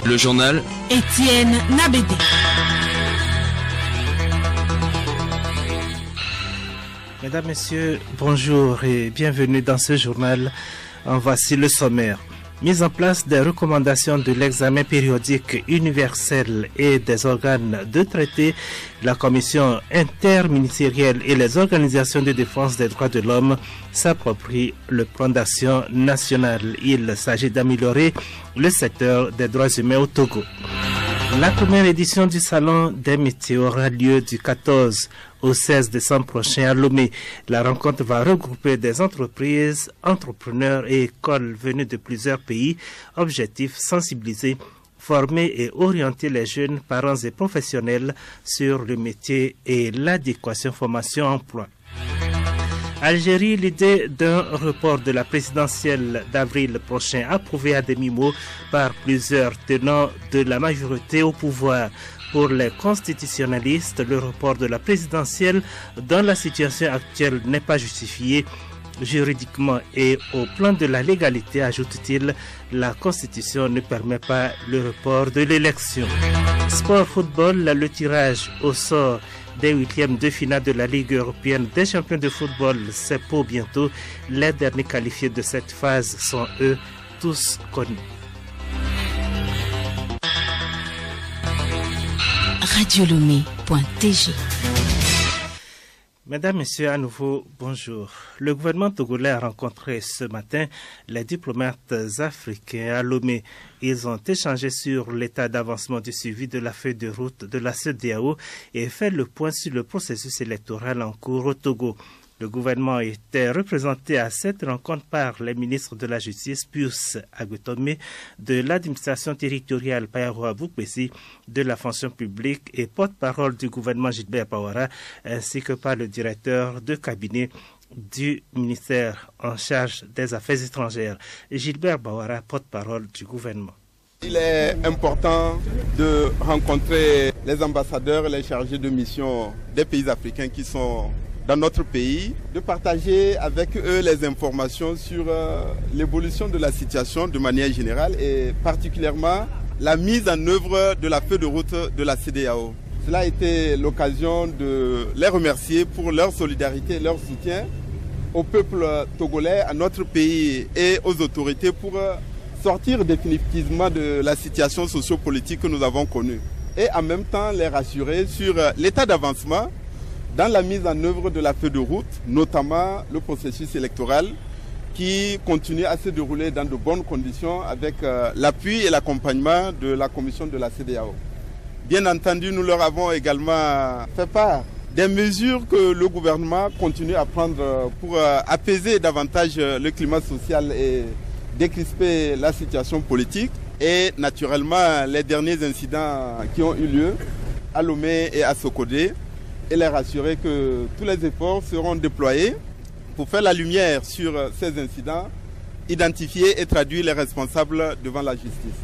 Le journal Étienne Nabédé. Mesdames, Messieurs, bonjour et bienvenue dans ce journal. En voici le sommaire. Mise en place des recommandations de l'examen périodique universel et des organes de traité, la commission interministérielle et les organisations de défense des droits de l'homme s'approprient le plan d'action national. Il s'agit d'améliorer le secteur des droits humains au Togo. La première édition du Salon des métiers aura lieu du 14 au 16 décembre prochain à Lomé. La rencontre va regrouper des entreprises, entrepreneurs et écoles venus de plusieurs pays. Objectif, sensibiliser, former et orienter les jeunes parents et professionnels sur le métier et l'adéquation formation-emploi. Algérie, l'idée d'un report de la présidentielle d'avril prochain approuvée à demi-mot par plusieurs tenants de la majorité au pouvoir. Pour les constitutionnalistes, le report de la présidentielle dans la situation actuelle n'est pas justifié juridiquement et au plan de la légalité, ajoute-t-il, la Constitution ne permet pas le report de l'élection. Sport football, le tirage au sort des huitièmes de finale de la Ligue européenne des champions de football, c'est pour bientôt. Les derniers qualifiés de cette phase sont eux tous connus. Radiolomé.tg. Mesdames, Messieurs, à nouveau, bonjour. Le gouvernement togolais a rencontré ce matin les diplomates africains à Lomé. Ils ont échangé sur l'état d'avancement du suivi de la feuille de route de la CEDEAO et fait le point sur le processus électoral en cours au Togo. Le gouvernement était représenté à cette rencontre par les ministres de la Justice, Pius Agutome, de l'administration territoriale, Payaro Aboukbessi, de la fonction publique et porte-parole du gouvernement, Gilbert Bawara, ainsi que par le directeur de cabinet du ministère en charge des Affaires étrangères, Gilbert Bawara, porte-parole du gouvernement. Il est important de rencontrer les ambassadeurs et les chargés de mission des pays africains qui sont dans notre pays, de partager avec eux les informations sur l'évolution de la situation de manière générale et particulièrement la mise en œuvre de la feuille de route de la CEDEAO. Cela a été l'occasion de les remercier pour leur solidarité et leur soutien au peuple togolais, à notre pays et aux autorités pour sortir définitivement de la situation sociopolitique que nous avons connue. Et en même temps les rassurer sur l'état d'avancement dans la mise en œuvre de la feuille de route, notamment le processus électoral qui continue à se dérouler dans de bonnes conditions avec l'appui et l'accompagnement de la commission de la CEDEAO. Bien entendu, nous leur avons également fait part des mesures que le gouvernement continue à prendre pour apaiser davantage le climat social et décrisper la situation politique et naturellement les derniers incidents qui ont eu lieu à Lomé et à Sokodé, et les rassurer que tous les efforts seront déployés pour faire la lumière sur ces incidents, identifier et traduire les responsables devant la justice.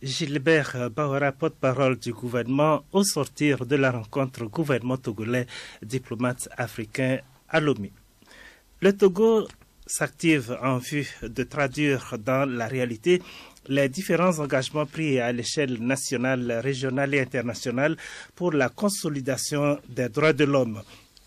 Gilbert Bawara, porte-parole du gouvernement, au sortir de la rencontre gouvernement togolais, diplomates africains à Lomé. Le Togo s'active en vue de traduire dans la réalité les différents engagements pris à l'échelle nationale, régionale et internationale pour la consolidation des droits de l'homme.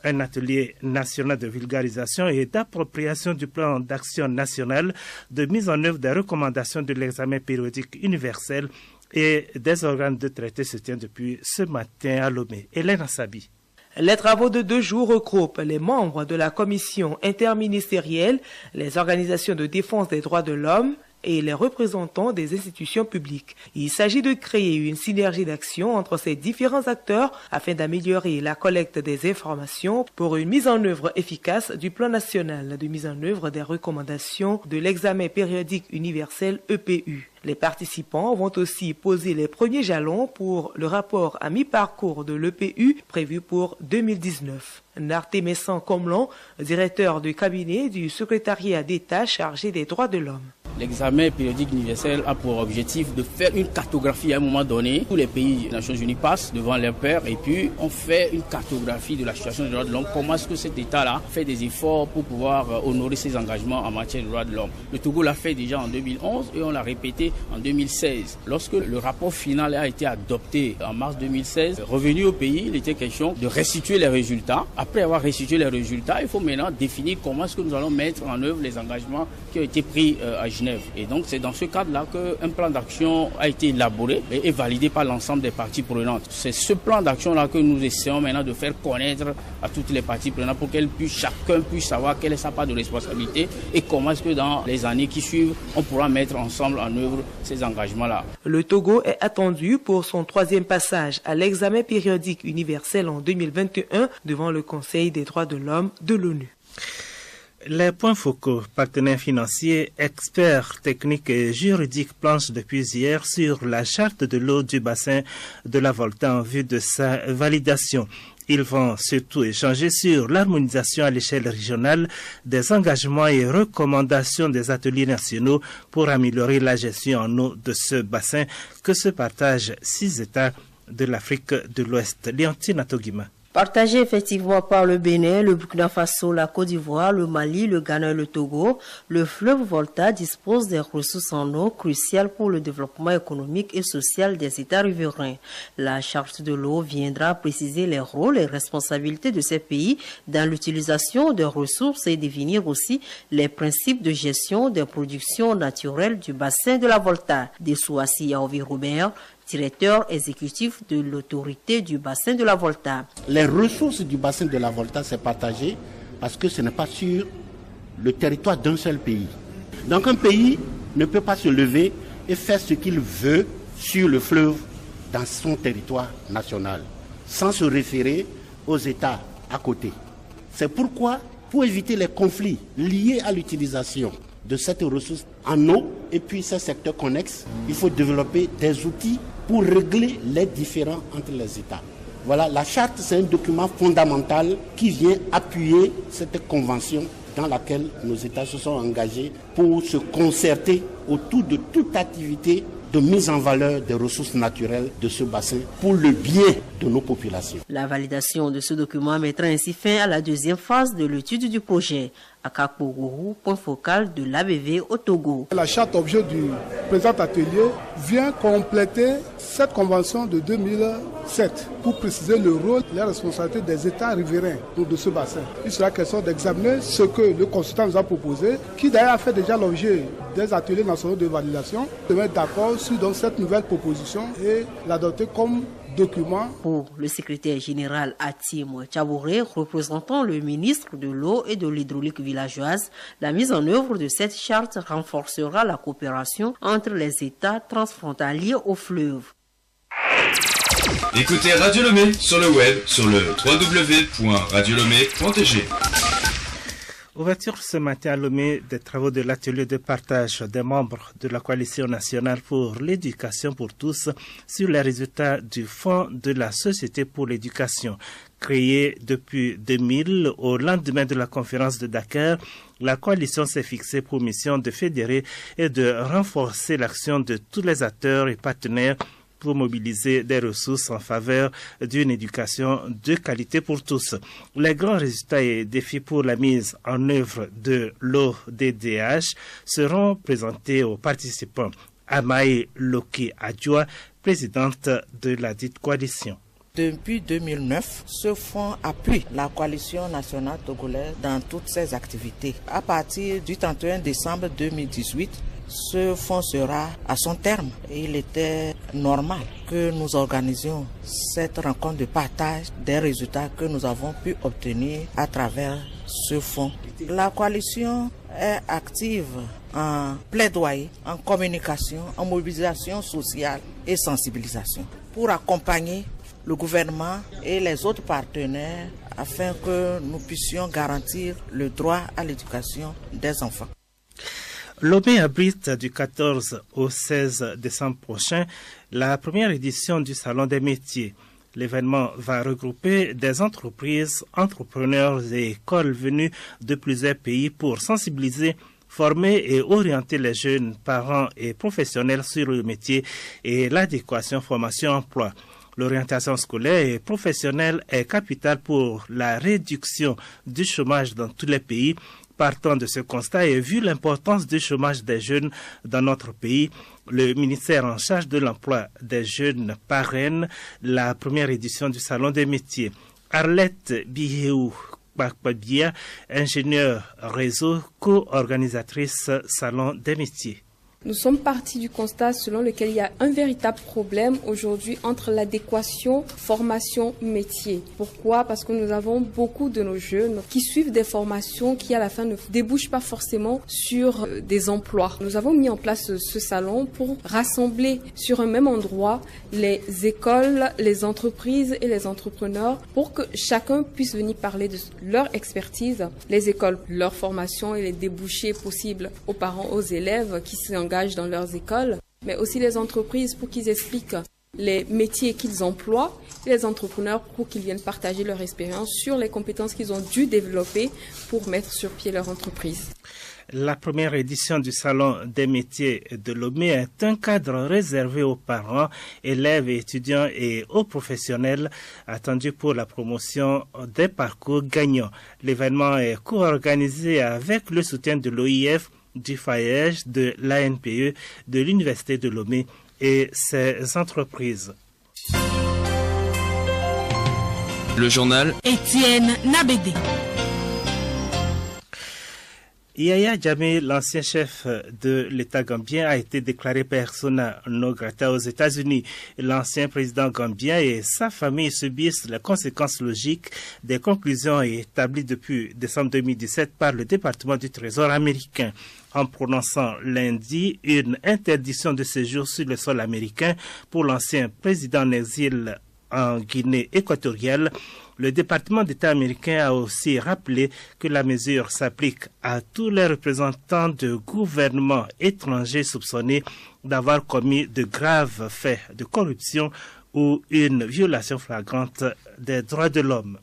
Un atelier national de vulgarisation et d'appropriation du plan d'action national de mise en œuvre des recommandations de l'examen périodique universel et des organes de traité se tient depuis ce matin à Lomé. Hélène Assabi. Les travaux de 2 jours regroupent les membres de la commission interministérielle, les organisations de défense des droits de l'homme et les représentants des institutions publiques. Il s'agit de créer une synergie d'action entre ces différents acteurs afin d'améliorer la collecte des informations pour une mise en œuvre efficace du plan national de mise en œuvre des recommandations de l'examen périodique universel EPU. Les participants vont aussi poser les premiers jalons pour le rapport à mi-parcours de l'EPU prévu pour 2019. Narté Messan Comlon, directeur du cabinet du secrétariat d'État chargé des droits de l'homme. L'examen périodique universel a pour objectif de faire une cartographie à un moment donné. Tous les pays des Nations Unies passent devant leurs pairs et puis on fait une cartographie de la situation des droits de l'homme. Comment est-ce que cet État-là fait des efforts pour pouvoir honorer ses engagements en matière de droits de l'homme. Le Togo l'a fait déjà en 2011 et on l'a répété en 2016. Lorsque le rapport final a été adopté en mars 2016, revenu au pays, il était question de restituer les résultats. Après avoir restitué les résultats, il faut maintenant définir comment est-ce que nous allons mettre en œuvre les engagements qui ont été pris à Genève. Et donc c'est dans ce cadre-là qu'un plan d'action a été élaboré et validé par l'ensemble des parties prenantes. C'est ce plan d'action-là que nous essayons maintenant de faire connaître à toutes les parties prenantes pour qu'elles puissent, chacun puisse savoir quelle est sa part de responsabilité et comment est-ce que dans les années qui suivent, on pourra mettre ensemble en œuvre ces engagements-là. Le Togo est attendu pour son 3e passage à l'examen périodique universel en 2021 devant le Conseil des droits de l'homme de l'ONU. Les points focaux, partenaires financiers, experts techniques et juridiques planchent depuis hier sur la charte de l'eau du bassin de la Volta en vue de sa validation. Ils vont surtout échanger sur l'harmonisation à l'échelle régionale des engagements et recommandations des ateliers nationaux pour améliorer la gestion en eau de ce bassin que se partagent 6 États de l'Afrique de l'Ouest. Léontine Atogima. Partagé effectivement par le Bénin, le Burkina Faso, la Côte d'Ivoire, le Mali, le Ghana et le Togo, le fleuve Volta dispose des ressources en eau cruciales pour le développement économique et social des États riverains. La charte de l'eau viendra préciser les rôles et responsabilités de ces pays dans l'utilisation des ressources et définir aussi les principes de gestion des productions naturelles du bassin de la Volta. Dessouassi Yaovi Robert, directeur exécutif de l'autorité du bassin de la Volta. Les ressources du bassin de la Volta, c'est partagé parce que ce n'est pas sur le territoire d'un seul pays. Donc un pays ne peut pas se lever et faire ce qu'il veut sur le fleuve dans son territoire national, sans se référer aux États à côté. C'est pourquoi, pour éviter les conflits liés à l'utilisation de cette ressource en eau et puis ces secteurs connexes, il faut développer des outils pour régler les différends entre les États. Voilà, la charte, c'est un document fondamental qui vient appuyer cette convention dans laquelle nos États se sont engagés pour se concerter autour de toute activité de mise en valeur des ressources naturelles de ce bassin pour le bien de nos populations. La validation de ce document mettra ainsi fin à la 2e phase de l'étude du projet. Akakpogorou, point focal de l'ABV au Togo. La charte objet du présent atelier vient compléter cette convention de 2007 pour préciser le rôle et la responsabilité des États riverains de ce bassin. Il sera question d'examiner ce que le consultant nous a proposé, qui d'ailleurs a fait déjà l'objet des ateliers nationaux de validation, de mettre d'accord sur donc, cette nouvelle proposition et l'adopter comme document. Pour le secrétaire général Atim Tchabouré, représentant le ministre de l'eau et de l'hydraulique villageoise, la mise en œuvre de cette charte renforcera la coopération entre les États transfrontaliers au fleuve. Écoutez Radio Lomé sur le web sur le www.radiolomé.tg. Ouverture ce matin à Lomé des travaux de l'atelier de partage des membres de la Coalition nationale pour l'éducation pour tous sur les résultats du Fonds de la Société pour l'éducation. Créé depuis 2000 au lendemain de la conférence de Dakar, la coalition s'est fixée pour mission de fédérer et de renforcer l'action de tous les acteurs et partenaires pour mobiliser des ressources en faveur d'une éducation de qualité pour tous. Les grands résultats et défis pour la mise en œuvre de l'ODDH seront présentés aux participants. Amae Loki Adjoa, présidente de la dite coalition. Depuis 2009, ce fonds appuie la coalition nationale togolaise dans toutes ses activités. À partir du 31 décembre 2018, ce fonds sera à son terme. Il était normal que nous organisions cette rencontre de partage des résultats que nous avons pu obtenir à travers ce fonds. La coalition est active en plaidoyer, en communication, en mobilisation sociale et sensibilisation pour accompagner le gouvernement et les autres partenaires afin que nous puissions garantir le droit à l'éducation des enfants. Lomé abrite du 14 au 16 décembre prochain la première édition du Salon des métiers. L'événement va regrouper des entreprises, entrepreneurs et écoles venus de plusieurs pays pour sensibiliser former et orienter les jeunes parents et professionnels sur le métier et l'adéquation formation-emploi. L'orientation scolaire et professionnelle est capitale pour la réduction du chômage dans tous les pays. Partant de ce constat et vu l'importance du chômage des jeunes dans notre pays, le ministère en charge de l'emploi des jeunes parraine la première édition du Salon des métiers. Arlette Bihéou Bakpabia, ingénieure réseau, co-organisatrice Salon des métiers. Nous sommes partis du constat selon lequel il y a un véritable problème aujourd'hui entre l'adéquation formation-métier. Pourquoi? Parce que nous avons beaucoup de nos jeunes qui suivent des formations qui à la fin ne débouchent pas forcément sur des emplois. Nous avons mis en place ce salon pour rassembler sur un même endroit les écoles, les entreprises et les entrepreneurs pour que chacun puisse venir parler de leur expertise, les écoles, leur formation et les débouchés possibles aux parents, aux élèves qui s'engagent dans leurs écoles, mais aussi les entreprises pour qu'ils expliquent les métiers qu'ils emploient, et les entrepreneurs pour qu'ils viennent partager leur expérience sur les compétences qu'ils ont dû développer pour mettre sur pied leur entreprise. La première édition du Salon des métiers de Lomé est un cadre réservé aux parents, élèves et étudiants et aux professionnels attendus pour la promotion des parcours gagnants. L'événement est co-organisé avec le soutien de l'OIF, du FAEJ, de l'ANPE, de l'Université de Lomé et ses entreprises. Le journal Étienne Nabédé. Yaya Jammeh, l'ancien chef de l'État gambien, a été déclaré persona non grata aux États-Unis. L'ancien président gambien et sa famille subissent les conséquences logiques des conclusions établies depuis décembre 2017 par le département du Trésor américain. En prononçant lundi une interdiction de séjour sur le sol américain pour l'ancien président en exil en Guinée équatoriale, le département d'État américain a aussi rappelé que la mesure s'applique à tous les représentants de gouvernements étrangers soupçonnés d'avoir commis de graves faits de corruption ou une violation flagrante des droits de l'homme.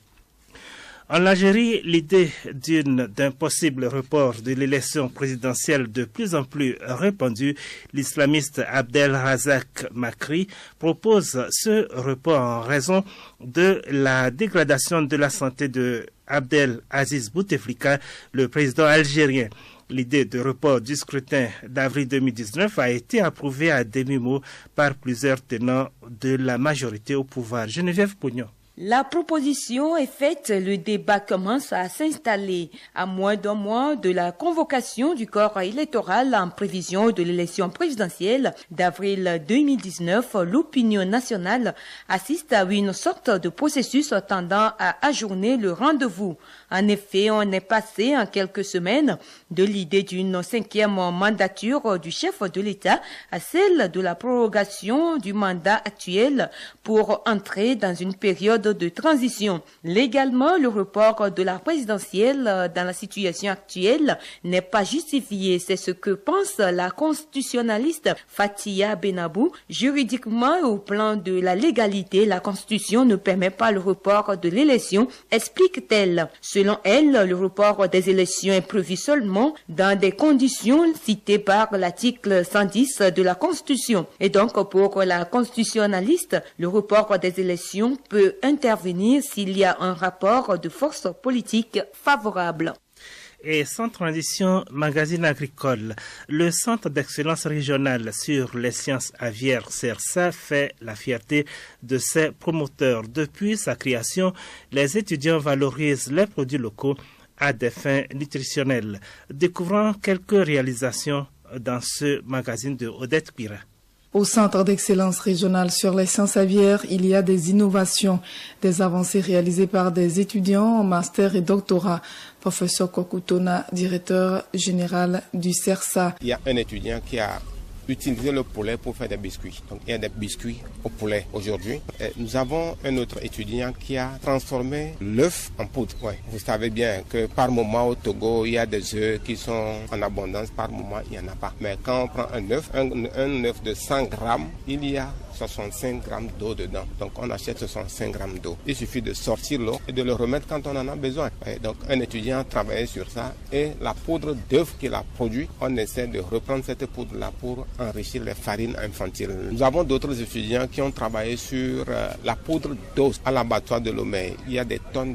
En Algérie, l'idée d'un possible report de l'élection présidentielle de plus en plus répandue, l'islamiste Abdelrazak Makri propose ce report en raison de la dégradation de la santé de Abdelaziz Bouteflika, le président algérien. L'idée de report du scrutin d'avril 2019 a été approuvée à demi-mot par plusieurs tenants de la majorité au pouvoir. Geneviève Pognon. La proposition est faite, le débat commence à s'installer à moins d'un mois de la convocation du corps électoral en prévision de l'élection présidentielle d'avril 2019. L'opinion nationale assiste à une sorte de processus tendant à ajourner le rendez-vous. En effet, on est passé en quelques semaines de l'idée d'une 5e mandature du chef de l'État à celle de la prorogation du mandat actuel pour entrer dans une période de transition. Légalement, le report de la présidentielle dans la situation actuelle n'est pas justifié. C'est ce que pense la constitutionnaliste Fatia Benabou. Juridiquement, au plan de la légalité, la Constitution ne permet pas le report de l'élection, explique-t-elle. Selon elle, le report des élections est prévu seulement dans des conditions citées par l'article 110 de la Constitution. Et donc, pour la constitutionnaliste, le report des élections peut intervenir s'il y a un rapport de force politique favorable. Et sans transition, magazine agricole. Le Centre d'excellence régionale sur les sciences aviaires CERSA fait la fierté de ses promoteurs. Depuis sa création, les étudiants valorisent les produits locaux à des fins nutritionnelles. Découvrons quelques réalisations dans ce magazine de Odette Pira. Au Centre d'excellence régionale sur les sciences aviaires, il y a des innovations, des avancées réalisées par des étudiants en master et doctorat. Professeur Kokutona, directeur général du CERSA. Il y a un étudiant qui a utilisé le poulet pour faire des biscuits. Donc il y a des biscuits au poulet aujourd'hui. Nous avons un autre étudiant qui a transformé l'œuf en poudre. Ouais. Vous savez bien que par moment au Togo, il y a des œufs qui sont en abondance, par moment il n'y en a pas. Mais quand on prend un œuf de 100 grammes, il y a 65 grammes d'eau dedans. Donc on achète 65 grammes d'eau. Il suffit de sortir l'eau et de le remettre quand on en a besoin. Et donc un étudiant a travaillé sur ça et la poudre d'œuf qu'il a produit, on essaie de reprendre cette poudre-là pour enrichir les farines infantiles. Nous avons d'autres étudiants qui ont travaillé sur la poudre d'os à l'abattoir de Lomé. Il y a des tonnes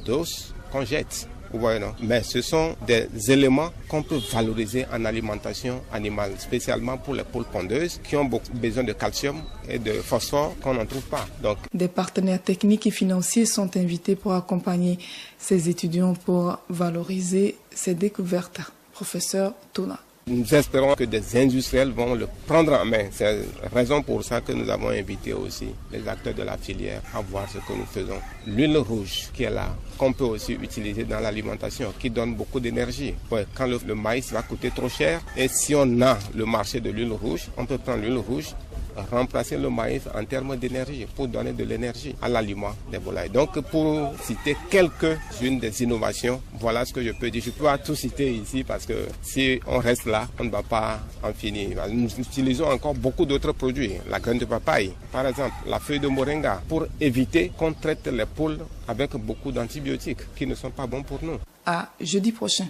d'os qu'on jette. Vous voyez, non? Mais ce sont des éléments qu'on peut valoriser en alimentation animale, spécialement pour les poules pondeuses qui ont beaucoup besoin de calcium et de phosphore qu'on n'en trouve pas. Donc, des partenaires techniques et financiers sont invités pour accompagner ces étudiants pour valoriser ces découvertes. Professeur Tona. Nous espérons que des industriels vont le prendre en main. C'est la raison pour ça que nous avons invité aussi les acteurs de la filière à voir ce que nous faisons. L'huile rouge qui est là, qu'on peut aussi utiliser dans l'alimentation, qui donne beaucoup d'énergie. Ouais, quand le maïs va coûter trop cher, et si on a le marché de l'huile rouge, on peut prendre l'huile rouge, remplacer le maïs en termes d'énergie pour donner de l'énergie à l'aliment des volailles. Donc pour citer quelques-unes des innovations, voilà ce que je peux dire. Je ne peux pas tout citer ici parce que si on reste là, on ne va pas en finir. Nous utilisons encore beaucoup d'autres produits. La graine de papaye, par exemple, la feuille de moringa, pour éviter qu'on traite les poules avec beaucoup d'antibiotiques qui ne sont pas bons pour nous. À jeudi prochain.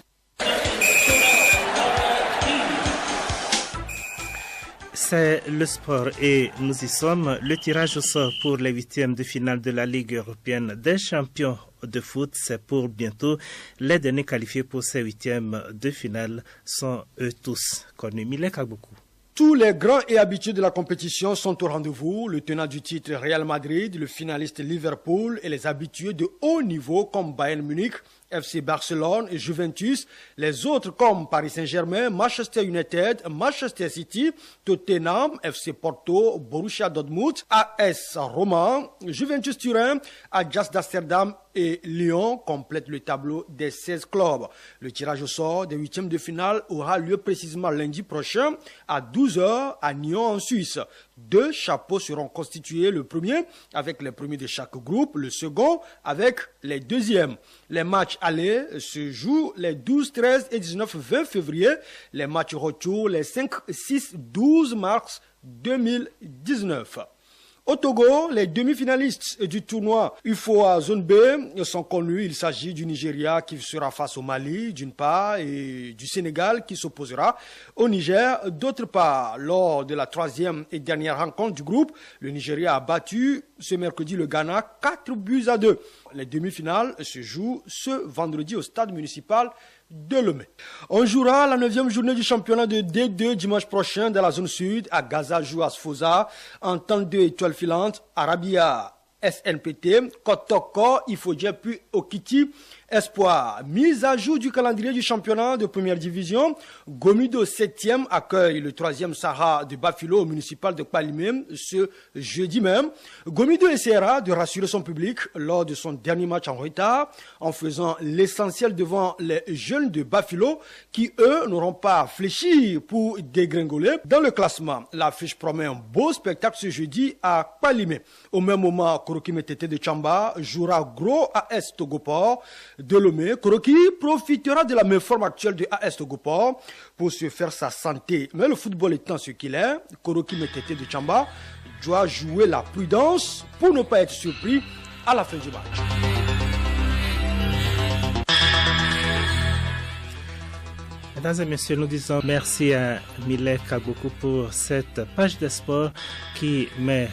C'est le sport et nous y sommes. Le tirage au sort pour les huitièmes de finale de la Ligue européenne des champions de foot, c'est pour bientôt. Les derniers qualifiés pour ces huitièmes de finale sont eux tous connus. Milek Agbokou. Tous les grands et habitués de la compétition sont au rendez-vous. Le tenant du titre Real Madrid, le finaliste Liverpool et les habitués de haut niveau comme Bayern Munich, FC Barcelone et Juventus, les autres comme Paris Saint-Germain, Manchester United, Manchester City, Tottenham, FC Porto, Borussia Dortmund, AS Roma, Juventus Turin, Ajax d'Amsterdam et Lyon complètent le tableau des 16 clubs. Le tirage au sort des huitièmes de finale aura lieu précisément lundi prochain à 12h à Nyon en Suisse. 2 chapeaux seront constitués, le premier avec les premiers de chaque groupe, le second avec les deuxièmes. Les matchs allés se jouent les 12, 13 et 19, 20 février. Les matchs retour les 5, 6, 12 mars 2019. Au Togo, les demi-finalistes du tournoi UFOA Zone B sont connus. Il s'agit du Nigeria qui sera face au Mali d'une part et du Sénégal qui s'opposera au Niger d'autre part. Lors de la troisième et dernière rencontre du groupe, le Nigeria a battu ce mercredi le Ghana 4-2. Les demi-finales se jouent ce vendredi au stade municipal de Lomé. On jouera la 9e journée du championnat de D2 dimanche prochain dans la zone sud. À Gaza joue à Sfosa, en temps 2 étoiles filantes, Arabia SNPT, Kotoko, Ifodje puis Okiti, Espoir. Mise à jour du calendrier du championnat de première division, Gomido 7e accueille le 3e Sahara de Bafilo au municipal de Kpalimé ce jeudi même. Gomido essaiera de rassurer son public lors de son dernier match en retard en faisant l'essentiel devant les jeunes de Bafilo qui eux n'auront pas fléchi pour dégringoler dans le classement. L'affiche promet un beau spectacle ce jeudi à Kpalimé. Au même moment, Koroki Metete de Tchamba jouera gros à AS Togoport de Lomé. Koroki profitera de la même forme actuelle de AS Togoport pour se faire sa santé. Mais le football étant ce qu'il est, Koroki Metete de Tchamba doit jouer la prudence pour ne pas être surpris à la fin du match. Mesdames et messieurs, nous disons merci à Milek Agbokou pour cette page de sport qui met